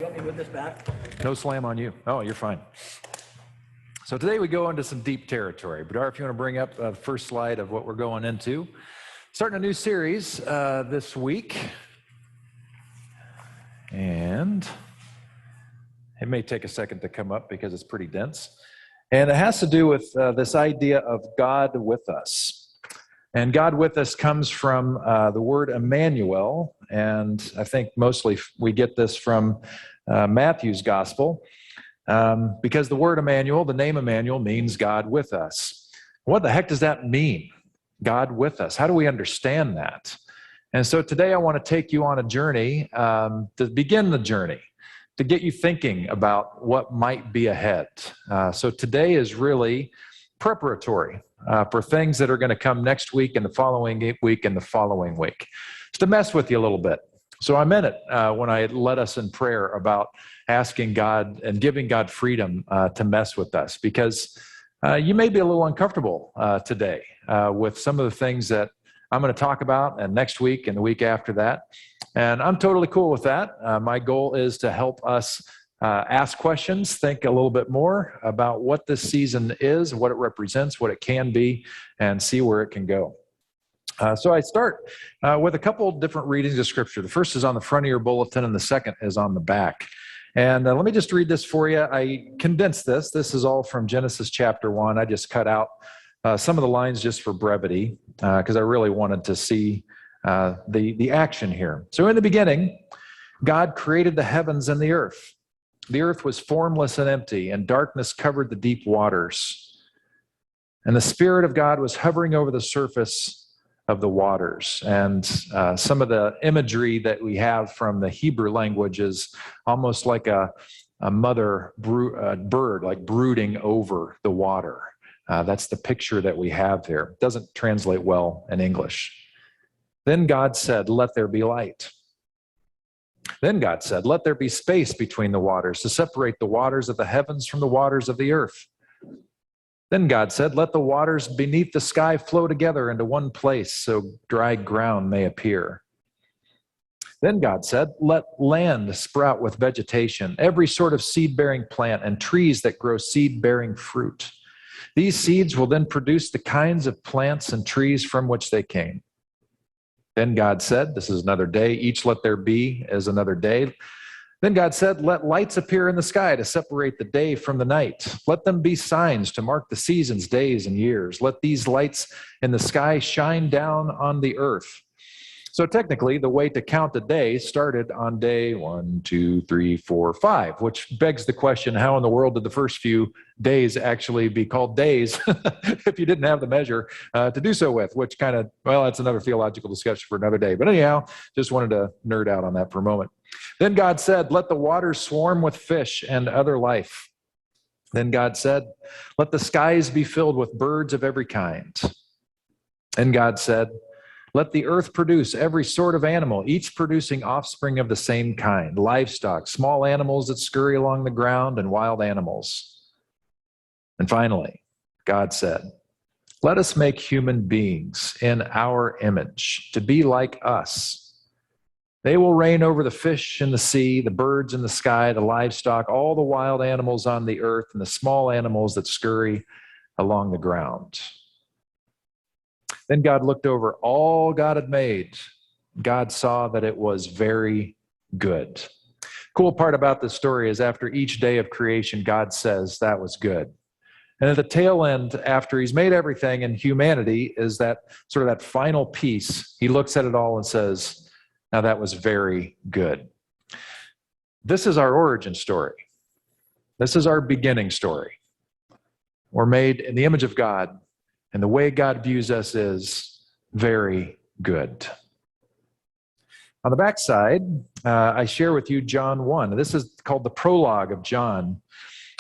You want me with this back? No slam on you. Oh, you're fine. So today we go into some deep territory. Badar, if you want to bring up the first slide of what we're going into. Starting a new series this week. And it may take a second to come up because it's pretty dense. And it has to do with this idea of God with us. And God with us comes from the word Emmanuel. And I think mostly we get this from Matthew's gospel. Because the word Emmanuel, the name Emmanuel, means God with us. What the heck does that mean? God with us. How do we understand that? And so today I want to take you on a journey to begin the journey, to get you thinking about what might be ahead. So today is really preparatory for things that are going to come next week and the following week and the following week. It's to mess with you a little bit. So I meant it when I led us in prayer about asking God and giving God freedom to mess with us, because you may be a little uncomfortable today with some of the things that I'm going to talk about, and next week and the week after that. And I'm totally cool with that. My goal is to help us ask questions, think a little bit more about what this season is, what it represents, what it can be, and see where it can go. So I start with a couple different readings of Scripture. The first is on the front of your bulletin, and the second is on the back. And let me just read this for you. I condensed this. This is all from Genesis chapter 1. I just cut out some of the lines just for brevity, because I really wanted to see the action here. So in the beginning, God created the heavens and the earth. The earth was formless and empty, and darkness covered the deep waters. And the Spirit of God was hovering over the surface of the waters. And some of the imagery that we have from the Hebrew language is almost like a mother bird, like brooding over the water. That's the picture that we have here. It doesn't translate well in English. Then God said, "Let there be light." Then God said, "Let there be space between the waters to separate the waters of the heavens from the waters of the earth." Then God said, "Let the waters beneath the sky flow together into one place so dry ground may appear." Then God said, "Let land sprout with vegetation, every sort of seed-bearing plant and trees that grow seed-bearing fruit. These seeds will then produce the kinds of plants and trees from which they came." Then God said, this is another day, each let there be is another day. Then God said, "Let lights appear in the sky to separate the day from the night. Let them be signs to mark the seasons, days, and years. Let these lights in the sky shine down on the earth." So technically, the way to count a day started on day 1, 2, 3, 4, 5, which begs the question, how in the world did the first few days actually be called days if you didn't have the measure to do so with, which kind of, well, that's another theological discussion for another day. But anyhow, just wanted to nerd out on that for a moment. Then God said, "Let the waters swarm with fish and other life." Then God said, "Let the skies be filled with birds of every kind." Then God said, "Let the earth produce every sort of animal, each producing offspring of the same kind, livestock, small animals that scurry along the ground, and wild animals." And finally, God said, "Let us make human beings in our image, to be like us. They will reign over the fish in the sea, the birds in the sky, the livestock, all the wild animals on the earth, and the small animals that scurry along the ground." Then God looked over all God had made. God saw that it was very good. Cool part about this story is after each day of creation, God says that was good. And at the tail end, after he's made everything in humanity, is that sort of that final piece. He looks at it all and says, "Now that was very good." This is our origin story. This is our beginning story. We're made in the image of God, and the way God views us is very good. On the back side, I share with you John 1. This is called the prologue of John.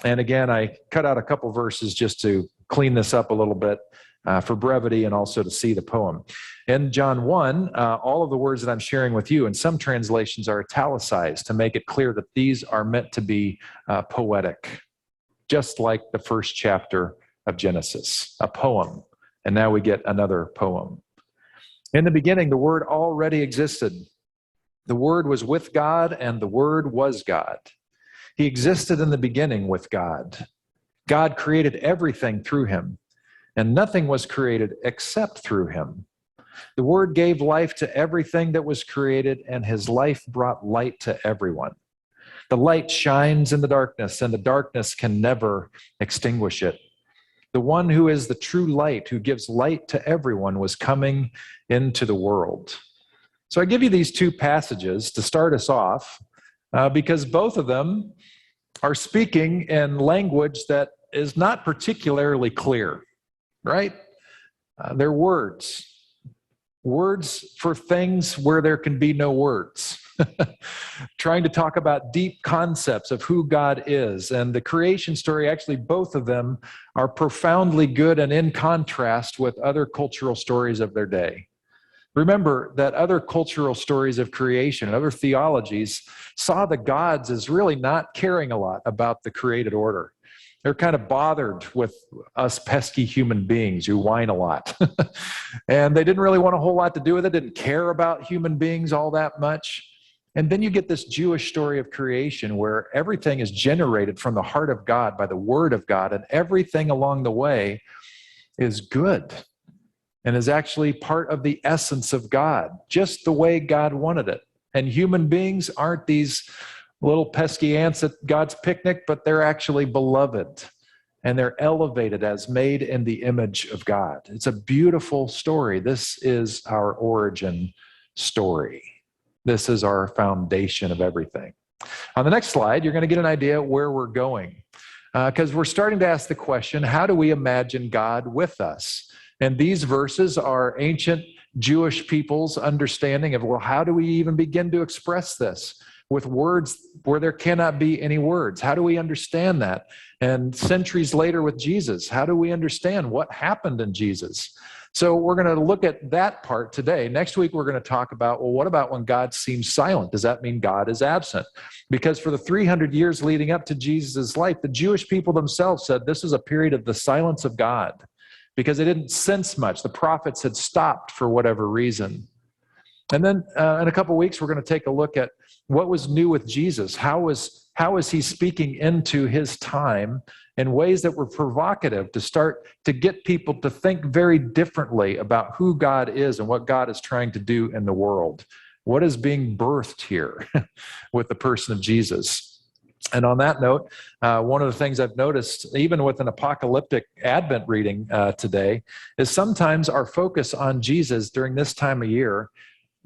And again, I cut out a couple verses just to clean this up a little bit for brevity and also to see the poem. In John 1, all of the words that I'm sharing with you in some translations are italicized to make it clear that these are meant to be poetic, just like the first chapter of Genesis, a poem. And now we get another poem. In the beginning, the Word already existed. The Word was with God, and the Word was God. He existed in the beginning with God. God created everything through him, and nothing was created except through him. The Word gave life to everything that was created, and his life brought light to everyone. The light shines in the darkness, and the darkness can never extinguish it. The one who is the true light, who gives light to everyone, was coming into the world. So I give you these two passages to start us off because both of them are speaking in language that is not particularly clear, right? They're words for things where there can be no words. Trying to talk about deep concepts of who God is. And the creation story, actually, both of them are profoundly good and in contrast with other cultural stories of their day. Remember that other cultural stories of creation, other theologies, saw the gods as really not caring a lot about the created order. They're kind of bothered with us pesky human beings who whine a lot. And they didn't really want a whole lot to do with it, didn't care about human beings all that much. And then you get this Jewish story of creation where everything is generated from the heart of God by the Word of God, and everything along the way is good and is actually part of the essence of God, just the way God wanted it. And human beings aren't these little pesky ants at God's picnic, but they're actually beloved, and they're elevated as made in the image of God. It's a beautiful story. This is our origin story. This is our foundation of everything. On the next slide, you're going to get an idea where we're going, because we're starting to ask the question, how do we imagine God with us? And these verses are ancient Jewish people's understanding of, well, how do we even begin to express this with words where there cannot be any words? How do we understand that? And centuries later with Jesus, how do we understand what happened in Jesus? So we're going to look at that part today. Next week, we're going to talk about, well, what about when God seems silent? Does that mean God is absent? Because for the 300 years leading up to Jesus' life, the Jewish people themselves said this is a period of the silence of God because they didn't sense much. The prophets had stopped for whatever reason. And then in a couple of weeks, we're going to take a look at what was new with Jesus. How was he speaking into his time in ways that were provocative to start to get people to think very differently about who God is and what God is trying to do in the world? What is being birthed here with the person of Jesus? And on that note, one of the things I've noticed, even with an apocalyptic Advent reading today, is sometimes our focus on Jesus during this time of year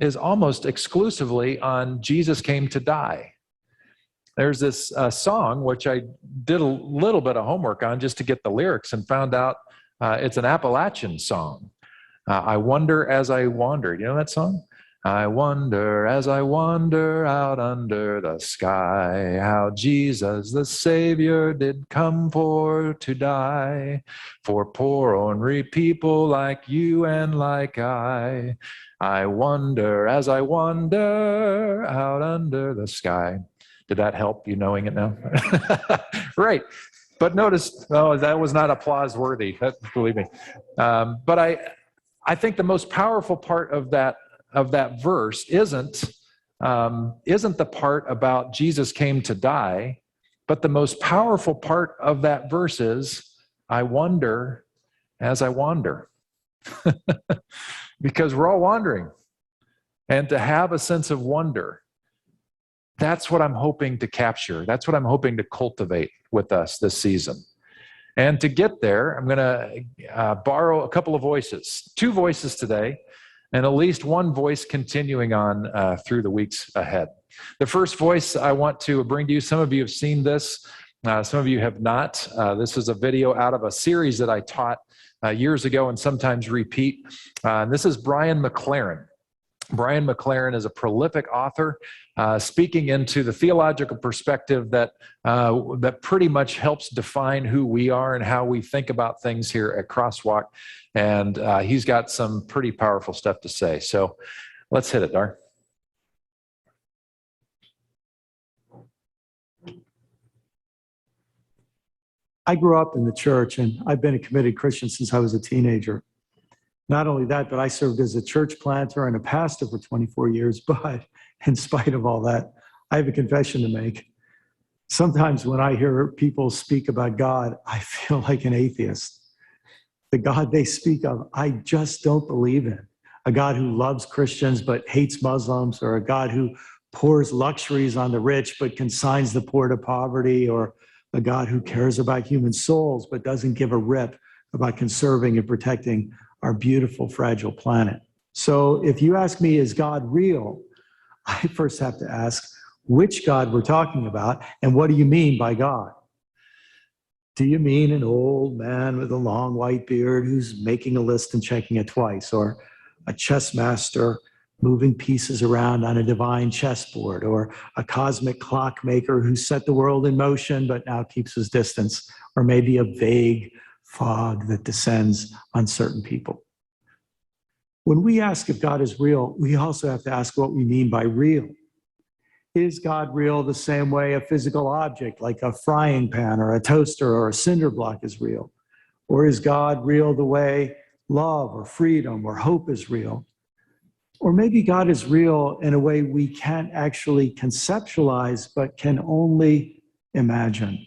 is almost exclusively on Jesus came to die. There's this song, which I did a little bit of homework on just to get the lyrics and found out it's an Appalachian song. I wonder as I wander. You know that song? I wonder as I wander out under the sky, how Jesus the Savior did come for to die, for poor ornery people like you and like I. I wonder as I wander out under the sky. Did that help you knowing it now? Right. But notice, oh, that was not applause worthy, believe me. But I think the most powerful part of that verse isn't the part about Jesus came to die, but the most powerful part of that verse is, I wonder as I wander. Because we're all wandering. And to have a sense of wonder, that's what I'm hoping to capture. That's what I'm hoping to cultivate with us this season. And to get there, I'm going to borrow a couple of voices, 2 voices today, and at least 1 voice continuing on through the weeks ahead. The first voice I want to bring to you, some of you have seen this, some of you have not. This is a video out of a series that I taught years ago and sometimes repeat. And this is Brian McLaren. Brian McLaren is a prolific author speaking into the theological perspective that pretty much helps define who we are and how we think about things here at Crosswalk. And he's got some pretty powerful stuff to say. So let's hit it, Dar. I grew up in the church, and I've been a committed Christian since I was a teenager. Not only that, but I served as a church planter and a pastor for 24 years. But in spite of all that, I have a confession to make. Sometimes when I hear people speak about God, I feel like an atheist. The God they speak of, I just don't believe in. A God who loves Christians but hates Muslims, or a God who pours luxuries on the rich but consigns the poor to poverty, or a God who cares about human souls but doesn't give a rip about conserving and protecting our beautiful, fragile planet. So if you ask me, is God real? I first have to ask which God we're talking about, and what do you mean by God? Do you mean an old man with a long white beard who's making a list and checking it twice, or a chess master moving pieces around on a divine chessboard, or a cosmic clockmaker who set the world in motion but now keeps his distance, or maybe a vague fog that descends on certain people? When we ask if God is real, we also have to ask what we mean by real. Is God real the same way a physical object like a frying pan or a toaster or a cinder block is real? Or is God real the way love or freedom or hope is real? Or maybe God is real in a way we can't actually conceptualize but can only imagine.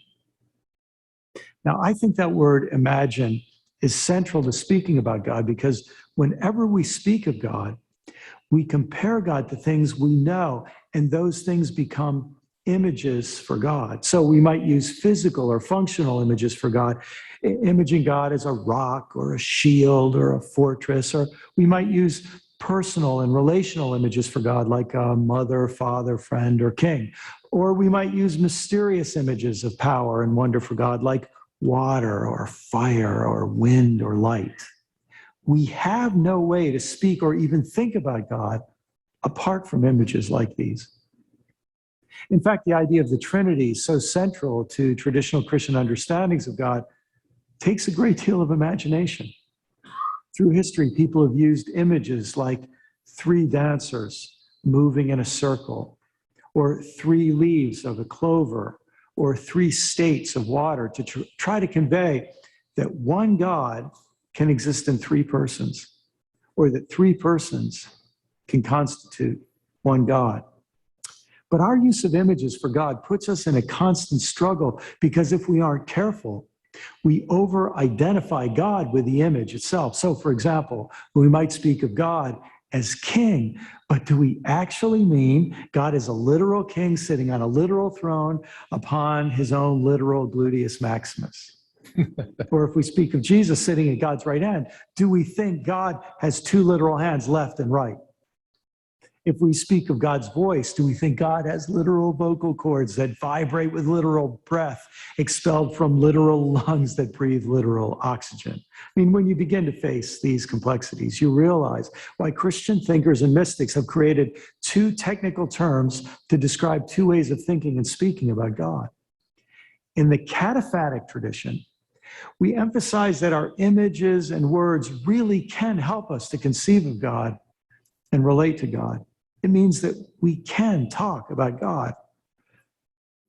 Now, I think that word imagine is central to speaking about God, because whenever we speak of God, we compare God to things we know, and those things become images for God. So we might use physical or functional images for God, imaging God as a rock or a shield or a fortress, or we might use personal and relational images for God, like a mother, father, friend, or king. Or we might use mysterious images of power and wonder for God, like water or fire or wind or light. We have no way to speak or even think about God apart from images like these. In fact, the idea of the Trinity, so central to traditional Christian understandings of God, takes a great deal of imagination. Through history, people have used images like three dancers moving in a circle, or three leaves of a clover, or three states of water to try to convey that one God can exist in three persons, or that three persons can constitute one God. But our use of images for God puts us in a constant struggle, because if we aren't careful, we over-identify God with the image itself. So, for example, we might speak of God as king, but do we actually mean God is a literal king sitting on a literal throne upon his own literal gluteus maximus? Or if we speak of Jesus sitting at God's right hand, do we think God has two literal hands, left and right? If we speak of God's voice, do we think God has literal vocal cords that vibrate with literal breath expelled from literal lungs that breathe literal oxygen? I mean, when you begin to face these complexities, you realize why Christian thinkers and mystics have created two technical terms to describe two ways of thinking and speaking about God. In the cataphatic tradition, we emphasize that our images and words really can help us to conceive of God and relate to God. It means that we can talk about God.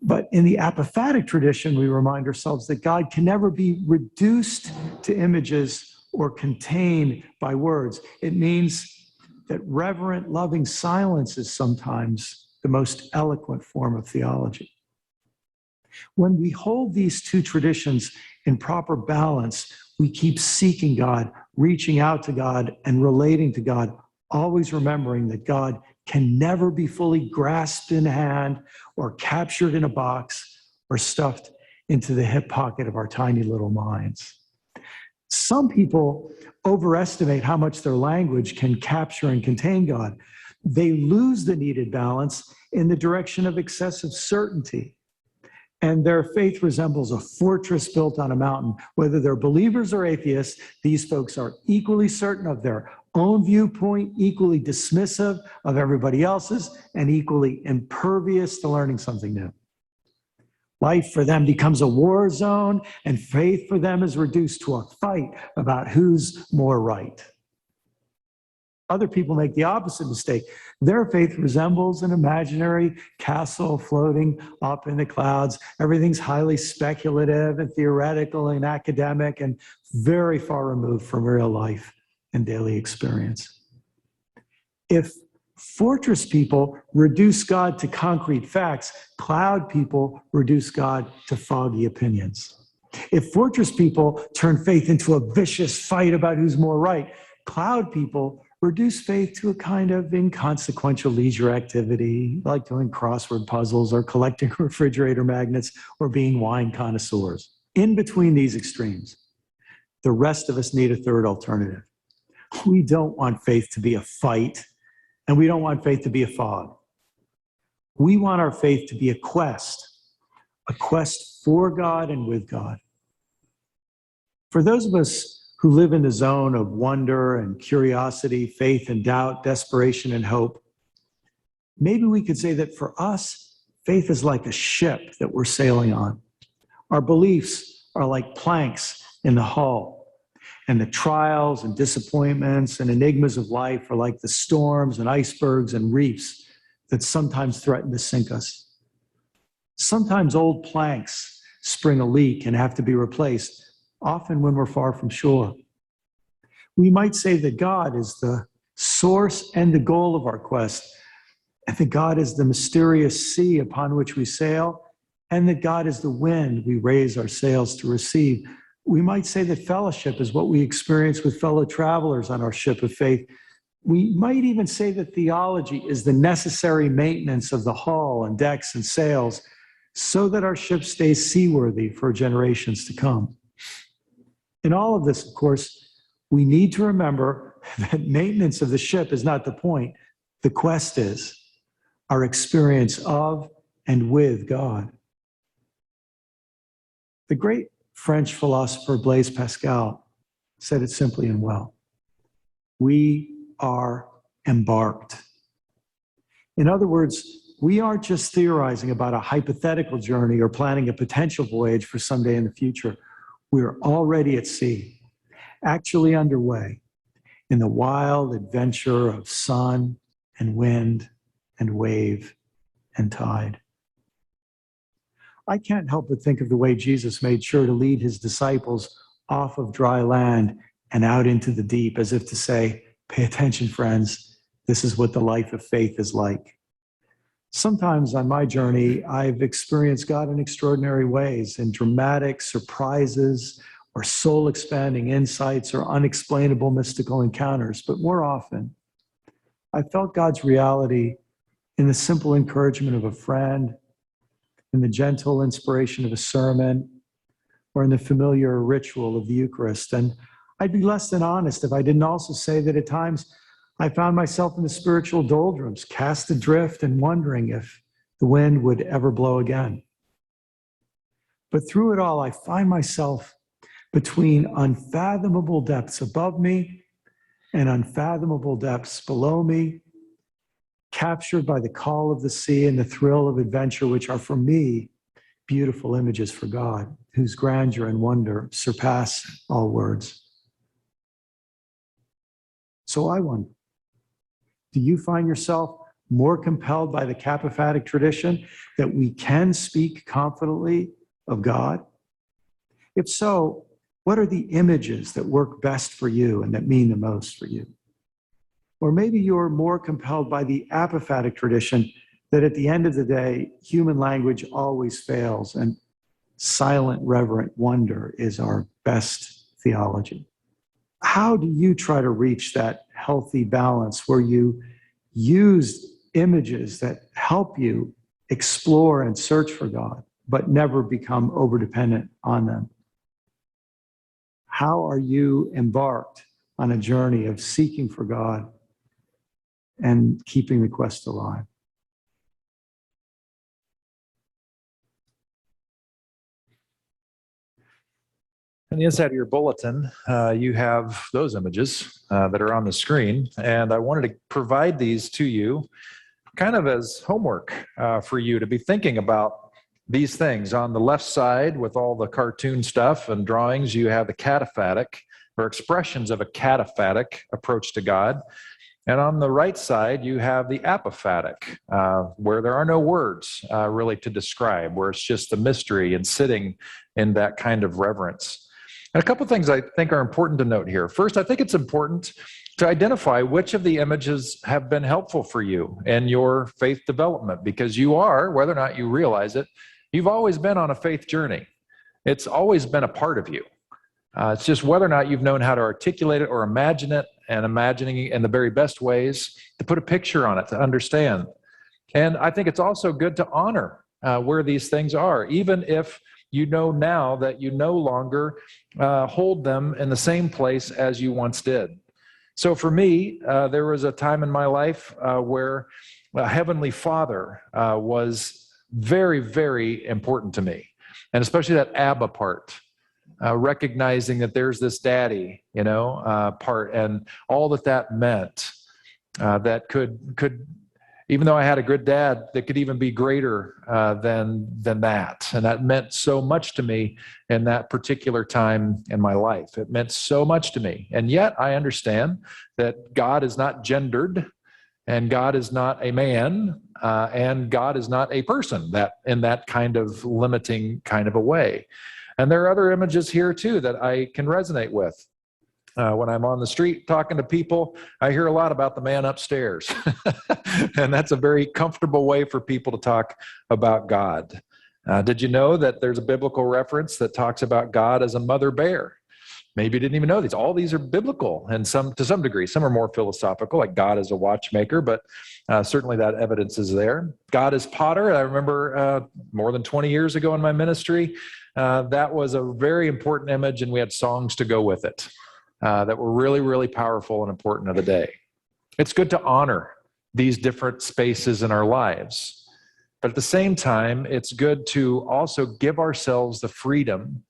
But in the apophatic tradition, we remind ourselves that God can never be reduced to images or contained by words. It means that reverent, loving silence is sometimes the most eloquent form of theology. When we hold these two traditions in proper balance, we keep seeking God, reaching out to God, and relating to God, always remembering that God can never be fully grasped in hand or captured in a box or stuffed into the hip pocket of our tiny little minds. Some people overestimate how much their language can capture and contain God. They lose the needed balance in the direction of excessive certainty, and their faith resembles a fortress built on a mountain. Whether they're believers or atheists, these folks are equally certain of their own viewpoint, equally dismissive of everybody else's, and equally impervious to learning something new. Life for them becomes a war zone, and faith for them is reduced to a fight about who's more right. Other people make the opposite mistake. Their faith resembles an imaginary castle floating up in the clouds. Everything's highly speculative and theoretical and academic and very far removed from real life and daily experience. If fortress people reduce God to concrete facts, cloud people reduce God to foggy opinions. If fortress people turn faith into a vicious fight about who's more right, cloud people reduce faith to a kind of inconsequential leisure activity, like doing crossword puzzles or collecting refrigerator magnets or being wine connoisseurs. In between these extremes, the rest of us need a third alternative. We don't want faith to be a fight, and we don't want faith to be a fog. We want our faith to be a quest for God and with God. For those of us who live in the zone of wonder and curiosity, faith and doubt, desperation and hope, maybe we could say that for us, faith is like a ship that we're sailing on. Our beliefs are like planks in the hull, and the trials and disappointments and enigmas of life are like the storms and icebergs and reefs that sometimes threaten to sink us. Sometimes old planks spring a leak and have to be replaced, often when we're far from shore. We might say that God is the source and the goal of our quest, and that God is the mysterious sea upon which we sail, and that God is the wind we raise our sails to receive. We might say that fellowship is what we experience with fellow travelers on our ship of faith. We might even say that theology is the necessary maintenance of the hull and decks and sails so that our ship stays seaworthy for generations to come. In all of this, of course, we need to remember that maintenance of the ship is not the point. The quest is our experience of and with God. The great French philosopher Blaise Pascal said it simply and well. We are embarked. In other words, we aren't just theorizing about a hypothetical journey or planning a potential voyage for someday in the future. We're already at sea, actually underway in the wild adventure of sun and wind and wave and tide. I can't help but think of the way Jesus made sure to lead his disciples off of dry land and out into the deep, as if to say, pay attention, friends, this is what the life of faith is like. Sometimes on my journey, I've experienced God in extraordinary ways, in dramatic surprises or soul-expanding insights or unexplainable mystical encounters. But more often, I felt God's reality in the simple encouragement of a friend, in the gentle inspiration of a sermon, or in the familiar ritual of the Eucharist. And I'd be less than honest if I didn't also say that at times I found myself in the spiritual doldrums, cast adrift and wondering if the wind would ever blow again. But through it all, I find myself between unfathomable depths above me and unfathomable depths below me, captured by the call of the sea and the thrill of adventure, which are for me beautiful images for God, whose grandeur and wonder surpass all words. So I wonder, do you find yourself more compelled by the Capophatic tradition that we can speak confidently of God? If so, what are the images that work best for you and that mean the most for you? Or maybe you're more compelled by the apophatic tradition that at the end of the day, human language always fails and silent, reverent wonder is our best theology. How do you try to reach that healthy balance where you use images that help you explore and search for God, but never become overdependent on them? How are you embarked on a journey of seeking for God and keeping the quest alive? On the inside of your bulletin, you have those images that are on the screen, and I wanted to provide these to you kind of as homework for you to be thinking about these things. On the left side, with all the cartoon stuff and drawings, you have the cataphatic, or expressions of a cataphatic approach to God. And on the right side, you have the apophatic, where there are no words really to describe, where it's just the mystery and sitting in that kind of reverence. And a couple of things I think are important to note here. First, I think it's important to identify which of the images have been helpful for you in your faith development, because you are, whether or not you realize it, you've always been on a faith journey. It's always been a part of you. It's just whether or not you've known how to articulate it or imagine it, and imagining it in the very best ways to put a picture on it, to understand. And I think it's also good to honor where these things are, even if you know now that you no longer hold them in the same place as you once did. So for me, there was a time in my life where Heavenly Father was very, very important to me, and especially that Abba part. Recognizing that there's this daddy, part, and all that meant, that could, even though I had a good dad, that could even be greater than that. And that meant so much to me in that particular time in my life. It meant so much to me. And yet I understand that God is not gendered, and God is not a man, and God is not a person, that in that kind of limiting kind of a way. And there are other images here too that I can resonate with. When I'm on the street talking to people, I hear a lot about the man upstairs. And that's a very comfortable way for people to talk about God. Did you know that there's a biblical reference that talks about God as a mother bear? Maybe you didn't even know these. All these are biblical, and to some degree. Some are more philosophical, like God as a watchmaker, but certainly that evidence is there. God as potter. I remember more than 20 years ago in my ministry, that was a very important image, and we had songs to go with it that were really, really powerful and important of the day. It's good to honor these different spaces in our lives, but at the same time, it's good to also give ourselves the freedom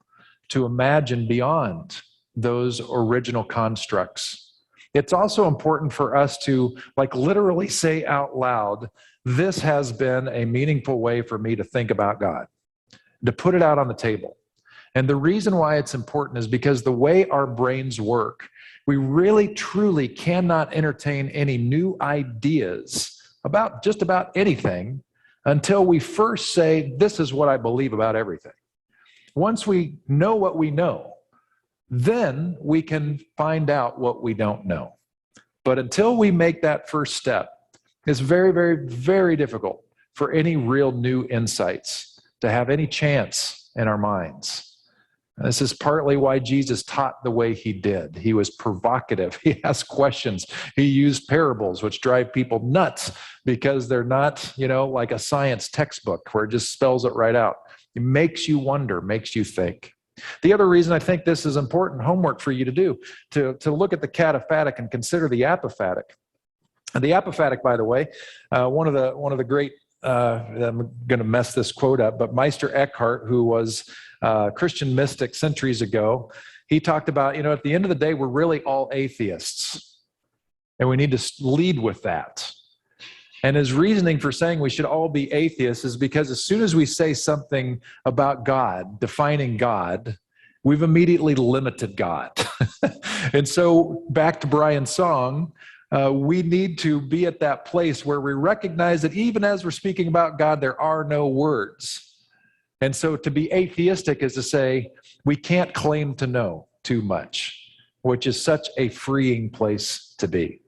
to imagine beyond those original constructs. It's also important for us to literally say out loud, this has been a meaningful way for me to think about God, to put it out on the table. And the reason why it's important is because the way our brains work, we really truly cannot entertain any new ideas about just about anything until we first say, this is what I believe about everything. Once we know what we know, then we can find out what we don't know. But until we make that first step, it's very, very, very difficult for any real new insights to have any chance in our minds. And this is partly why Jesus taught the way he did. He was provocative. He asked questions. He used parables, which drive people nuts because they're not, like a science textbook where it just spells it right out. It makes you wonder, makes you think. The other reason I think this is important homework for you to do, to look at the cataphatic and consider the apophatic. And the apophatic, by the way, one of the great, I'm going to mess this quote up, but Meister Eckhart, who was a Christian mystic centuries ago, he talked about, at the end of the day, we're really all atheists, and we need to lead with that. And his reasoning for saying we should all be atheists is because as soon as we say something about God, defining God, we've immediately limited God. And so back to Brian's song, we need to be at that place where we recognize that even as we're speaking about God, there are no words. And so to be atheistic is to say we can't claim to know too much, which is such a freeing place to be.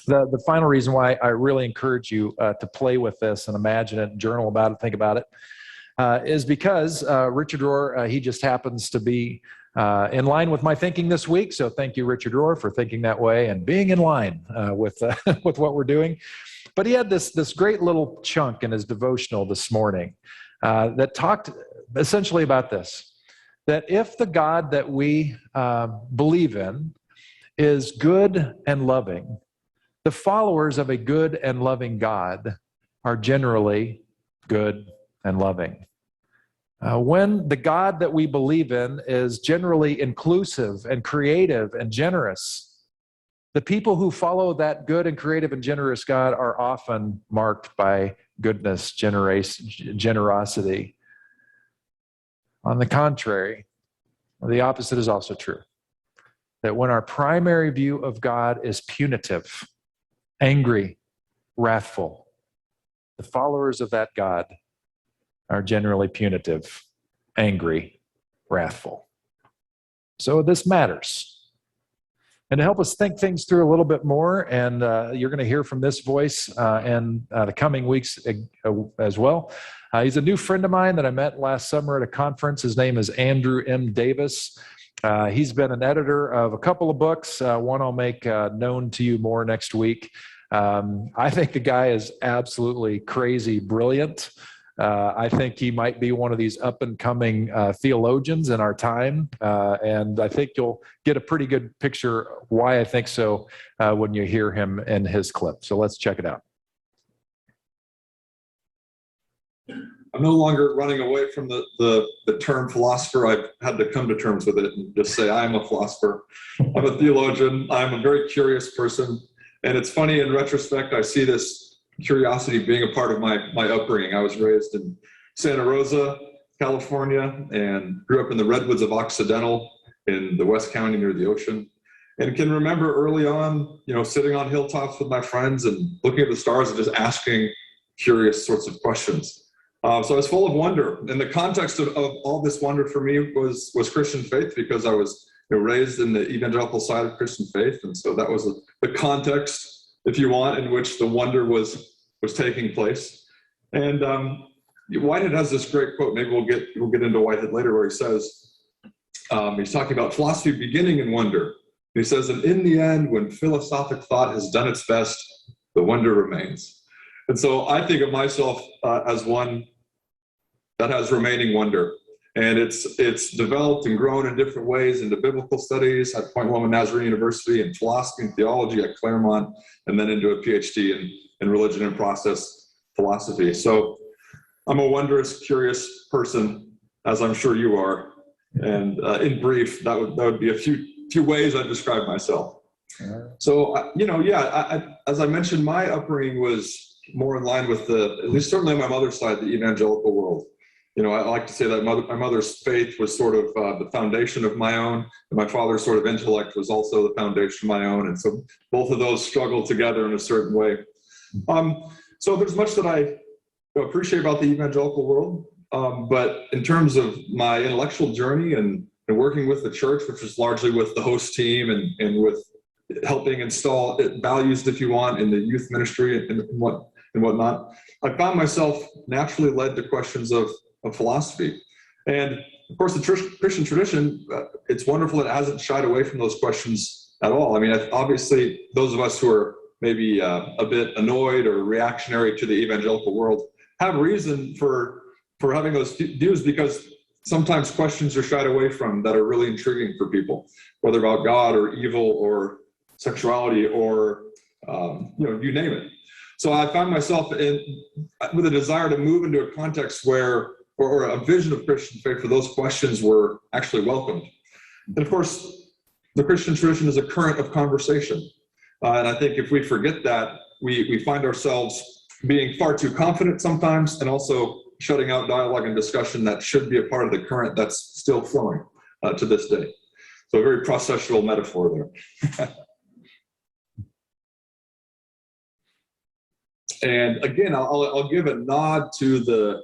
The final reason why I really encourage you to play with this and imagine it, journal about it, think about it, is because Richard Rohr, he just happens to be in line with my thinking this week. So thank you, Richard Rohr, for thinking that way and being in line with what we're doing. But he had this great little chunk in his devotional this morning that talked essentially about this, that if the God that we believe in is good and loving, the followers of a good and loving God are generally good and loving. When the God that we believe in is generally inclusive and creative and generous, the people who follow that good and creative and generous God are often marked by goodness, generosity. On the contrary, the opposite is also true. That when our primary view of God is punitive, angry, wrathful, the followers of that God are generally punitive, angry, wrathful. So this matters. And to help us think things through a little bit more, and you're going to hear from this voice in the coming weeks as well. He's a new friend of mine that I met last summer at a conference. His name is Andrew M. Davis. He's been an editor of a couple of books. One I'll make known to you more next week. I think the guy is absolutely crazy brilliant. I think he might be one of these up-and-coming theologians in our time, and I think you'll get a pretty good picture why I think so when you hear him in his clip. So let's check it out. I'm no longer running away from the term philosopher. I've had to come to terms with it and just say I'm a philosopher. I'm a theologian. I'm a very curious person. And it's funny, in retrospect, I see this curiosity being a part of my upbringing. I was raised in Santa Rosa, California, and grew up in the redwoods of Occidental in the West County near the ocean. And can remember early on, sitting on hilltops with my friends and looking at the stars and just asking curious sorts of questions. So I was full of wonder. And the context of all this wonder for me was Christian faith, because I was raised in the evangelical side of Christian faith. And so that was the context, if you want, in which the wonder was taking place. And Whitehead has this great quote. Maybe we'll get into Whitehead later, where he says, he's talking about philosophy beginning in wonder. He says, and in the end, when philosophic thought has done its best, the wonder remains. And so I think of myself as one that has remaining wonder. And it's developed and grown in different ways into biblical studies at Point Loma Nazarene University, and philosophy and theology at Claremont, and then into a PhD in religion and process philosophy. So I'm a wondrous, curious person, as I'm sure you are. And in brief, that would be a few ways I describe myself. So, as I mentioned, my upbringing was more in line with at least certainly on my mother's side, the evangelical world. I like to say that my mother's faith was sort of the foundation of my own, and my father's sort of intellect was also the foundation of my own. And so both of those struggle together in a certain way. So there's much that I appreciate about the evangelical world. But in terms of my intellectual journey and working with the church, which is largely with the host team and with helping install values, if you want, in the youth ministry and whatnot, I found myself naturally led to questions of philosophy. And of course, the Christian tradition, it's wonderful it hasn't shied away from those questions at all. I mean, obviously, those of us who are maybe a bit annoyed or reactionary to the evangelical world have reason for having those views, because sometimes questions are shied away from that are really intriguing for people, whether about God or evil or sexuality or, you name it. So I found myself with a desire to move into a context where, or a vision of Christian faith where those questions were actually welcomed. And of course, the Christian tradition is a current of conversation. And I think if we forget that, we find ourselves being far too confident sometimes, and also shutting out dialogue and discussion that should be a part of the current that's still flowing to this day. So a very processual metaphor there. And again, I'll give a nod to the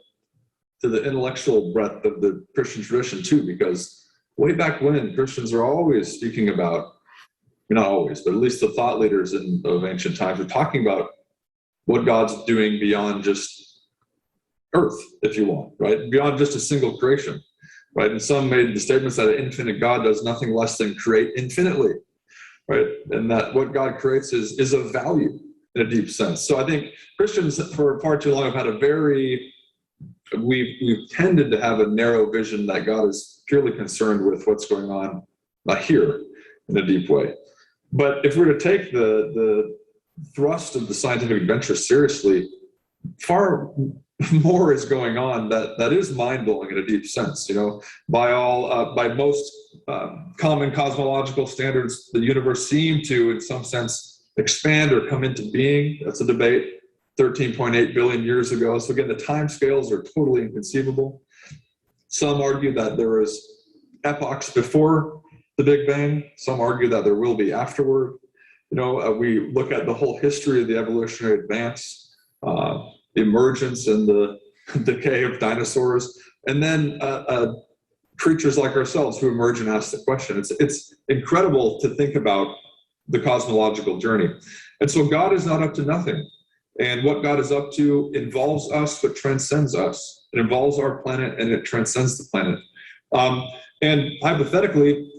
intellectual breadth of the Christian tradition too, because way back when, Christians are always speaking about, not always, but at least the thought leaders of ancient times are talking about what God's doing beyond just earth, if you want, right? Beyond just a single creation, right? And some made the statements that an infinite God does nothing less than create infinitely, right? And that what God creates is of value in a deep sense. So I think Christians for far too long have had we've tended to have a narrow vision that God is purely concerned with what's going on here in a deep way. But if we're to take the thrust of the scientific adventure seriously, far more is going on that is mind-blowing in a deep sense. By most common cosmological standards, the universe seemed to, in some sense, expand or come into being. That's a debate. 13.8 billion years ago. So again, the time scales are totally inconceivable. Some argue that there was epochs before the Big Bang. Some argue that there will be afterward. We look at the whole history of the evolutionary advance, the emergence and the decay of dinosaurs, and then a creatures like ourselves who emerge and ask the question. It's incredible to think about the cosmological journey. And so God is not up to nothing. And what God is up to involves us, but transcends us. It involves our planet and it transcends the planet. And hypothetically,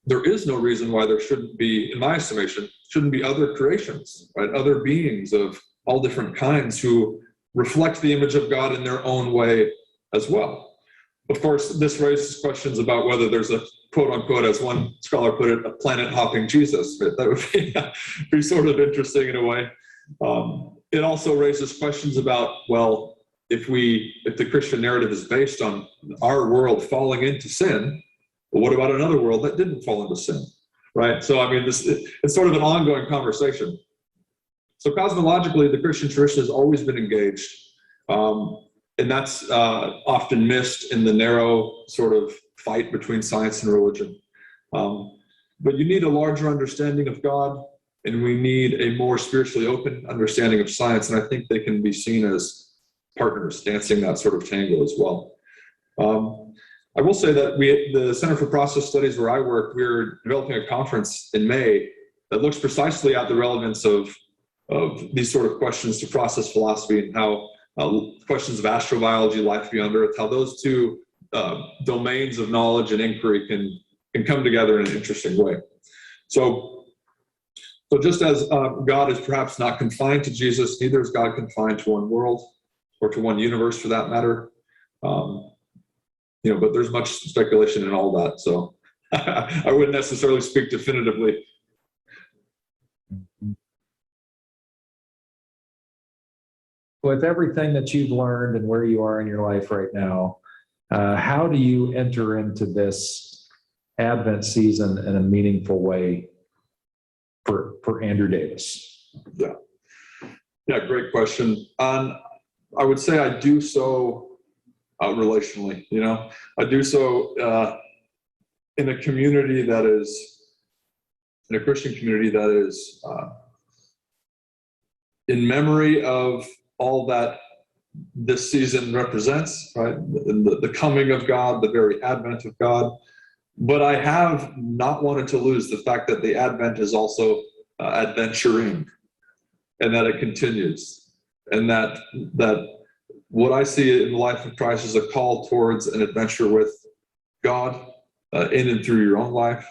there is no reason why there shouldn't be, in my estimation, shouldn't be other creations, right? Other beings of all different kinds who reflect the image of God in their own way as well. Of course, this raises questions about whether there's a quote unquote, as one scholar put it, a planet hopping Jesus. Right? That would be sort of interesting in a way. It also raises questions about, well, if the Christian narrative is based on our world falling into sin, well, what about another world that didn't fall into sin, right? So, I mean, it's sort of an ongoing conversation. So cosmologically, the Christian tradition has always been engaged, and that's often missed in the narrow sort of fight between science and religion. But you need a larger understanding of God, and we need a more spiritually open understanding of science, and I think they can be seen as partners dancing that sort of tango as well. I will say that the Center for Process Studies, where I work, we're developing a conference in May that looks precisely at the relevance of these sort of questions to process philosophy, and how questions of astrobiology, life beyond Earth, how those two domains of knowledge and inquiry can come together in an interesting way. So just as God is perhaps not confined to Jesus, neither is God confined to one world or to one universe for that matter. But there's much speculation in all that. So I wouldn't necessarily speak definitively. With everything that you've learned and where you are in your life right now, how do you enter into this Advent season in a meaningful way for Andrew Davis? Yeah, great question. I would say I do so relationally. I do so in a community that is, in a Christian community that is in memory of all that this season represents, right? The coming of God, the very advent of God. But I have not wanted to lose the fact that the advent is also adventuring, and that it continues, and that what I see in the life of Christ is a call towards an adventure with God in and through your own life.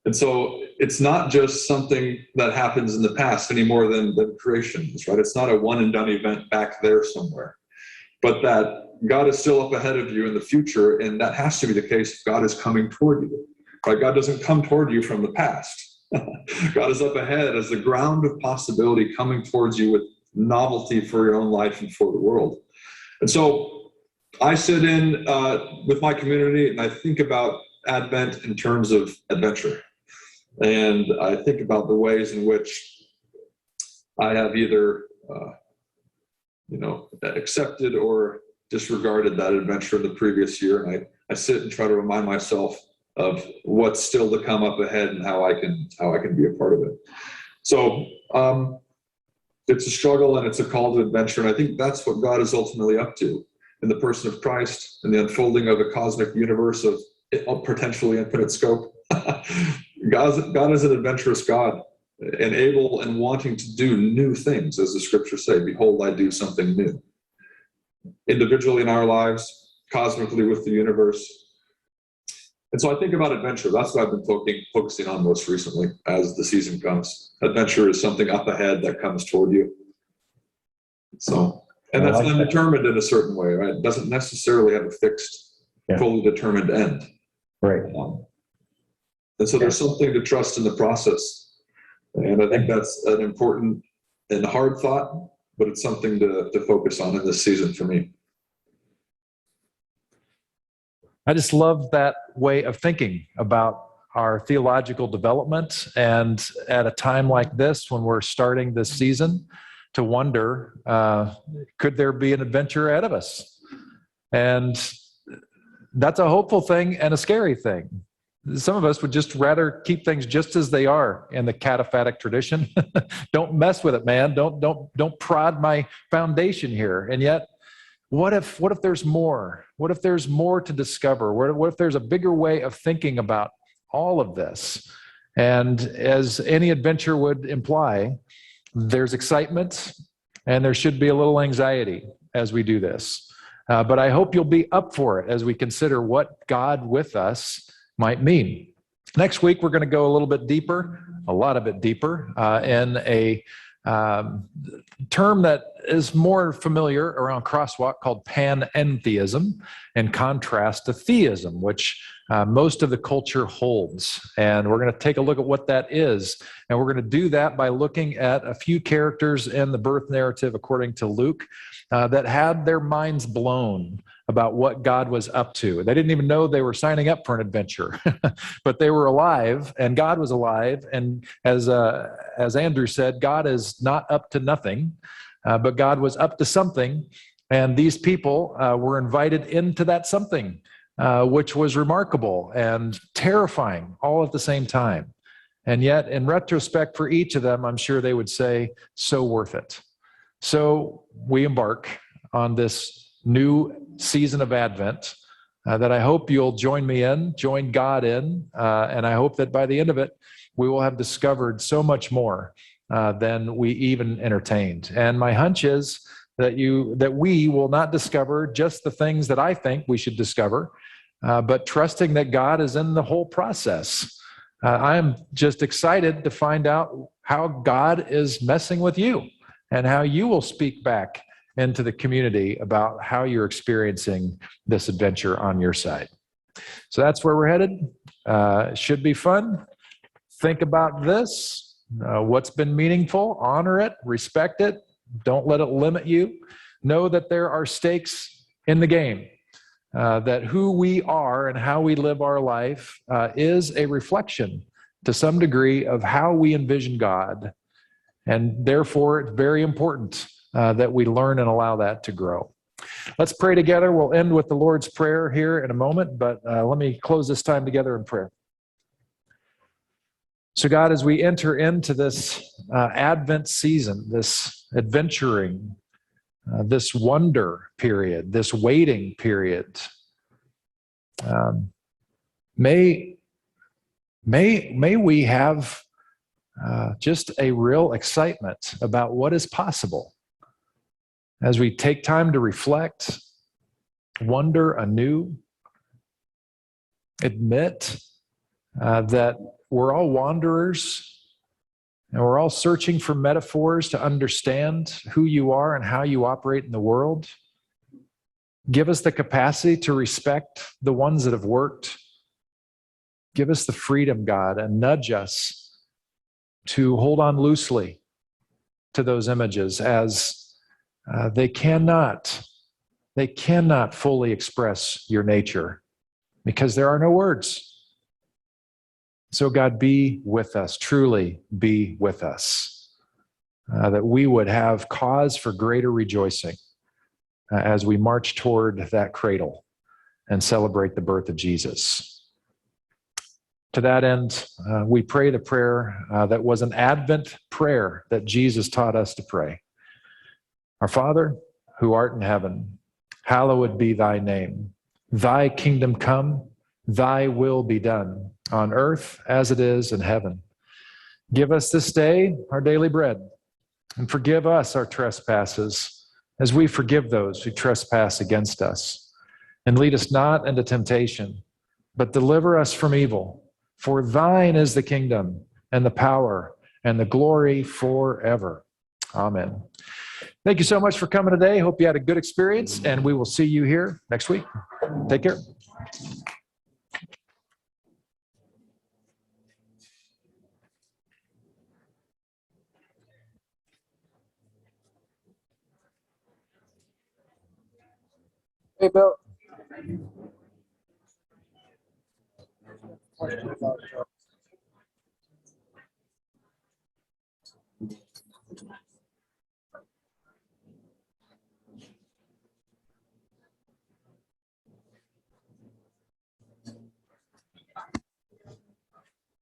And so it's not just something that happens in the past any more than creation is, right? It's not a one and done event back there somewhere, but that God is still up ahead of you in the future, and that has to be the case if God is coming toward you, right? God doesn't come toward you from the past. God is up ahead as the ground of possibility coming towards you with novelty for your own life and for the world. And so I sit in with my community, and I think about Advent in terms of adventure. And I think about the ways in which I have either, accepted or disregarded that adventure in the previous year. And I sit and try to remind myself of what's still to come up ahead and how I can be a part of it. So it's a struggle and it's a call to adventure. And I think that's what God is ultimately up to in the person of Christ and the unfolding of a cosmic universe of potentially infinite scope. God is an adventurous God, and able and wanting to do new things, as the scriptures say, behold, I do something new. Individually in our lives, cosmically with the universe. And so I think about adventure. That's what I've been focusing on most recently as the season comes. Adventure is something up ahead that comes toward you. So, and that's undetermined in a certain way, right? It doesn't necessarily have a fixed, fully determined end. Right. And so there's something to trust in the process. And I think that's an important and hard thought, but it's something to focus on in this season for me. I just love that way of thinking about our theological development, and at a time like this, when we're starting this season, to wonder, could there be an adventure ahead of us? And that's a hopeful thing and a scary thing. Some of us would just rather keep things just as they are in the cataphatic tradition. Don't mess with it, man. Don't prod my foundation here. And yet, what if there's more? What if there's more to discover? What if there's a bigger way of thinking about all of this? And as any adventure would imply, there's excitement and there should be a little anxiety as we do this. But I hope you'll be up for it as we consider what God with us might mean. Next week, we're going to go a little bit deeper, a lot of bit deeper, in a term that is more familiar around Crosswalk called panentheism, in contrast to theism, which most of the culture holds. And we're going to take a look at what that is. And we're going to do that by looking at a few characters in the birth narrative, according to Luke, that had their minds blown about what God was up to. They didn't even know they were signing up for an adventure, but they were alive and God was alive. And as Andrew said, God is not up to nothing, but God was up to something. And these people were invited into that something, which was remarkable and terrifying all at the same time. And yet, in retrospect for each of them, I'm sure they would say, so worth it. So we embark on this new season of Advent that I hope you'll join me in, join God in, and I hope that by the end of it, we will have discovered so much more than we even entertained. And my hunch is that we will not discover just the things that I think we should discover, but trusting that God is in the whole process. I'm just excited to find out how God is messing with you and how you will speak back into the community about how you're experiencing this adventure on your side. So that's where we're headed. It should be fun. Think about this. What's been meaningful, honor it, respect it. Don't let it limit you. Know that there are stakes in the game, that who we are and how we live our life is a reflection to some degree of how we envision God. And therefore, it's very important that we learn and allow that to grow. Let's pray together. We'll end with the Lord's Prayer here in a moment, but let me close this time together in prayer. So God, as we enter into this Advent season, this adventuring, this wonder period, this waiting period, may we have just a real excitement about what is possible as we take time to reflect, wonder anew, admit that we're all wanderers and we're all searching for metaphors to understand who you are and how you operate in the world. Give us the capacity to respect the ones that have worked. Give us the freedom, God, and nudge us to hold on loosely to those images as they cannot fully express your nature because there are no words. So God, be with us, truly be with us, that we would have cause for greater rejoicing as we march toward that cradle and celebrate the birth of Jesus. To that end, we pray the prayer that was an Advent prayer that Jesus taught us to pray. Our Father, who art in heaven, hallowed be thy name. Thy kingdom come, thy will be done, on earth as it is in heaven. Give us this day our daily bread, and forgive us our trespasses, as we forgive those who trespass against us. And lead us not into temptation, but deliver us from evil. For thine is the kingdom, and the power, and the glory forever. Amen. Thank you so much for coming today. Hope you had a good experience, and we will see you here next week. Take care. Hey, Bill.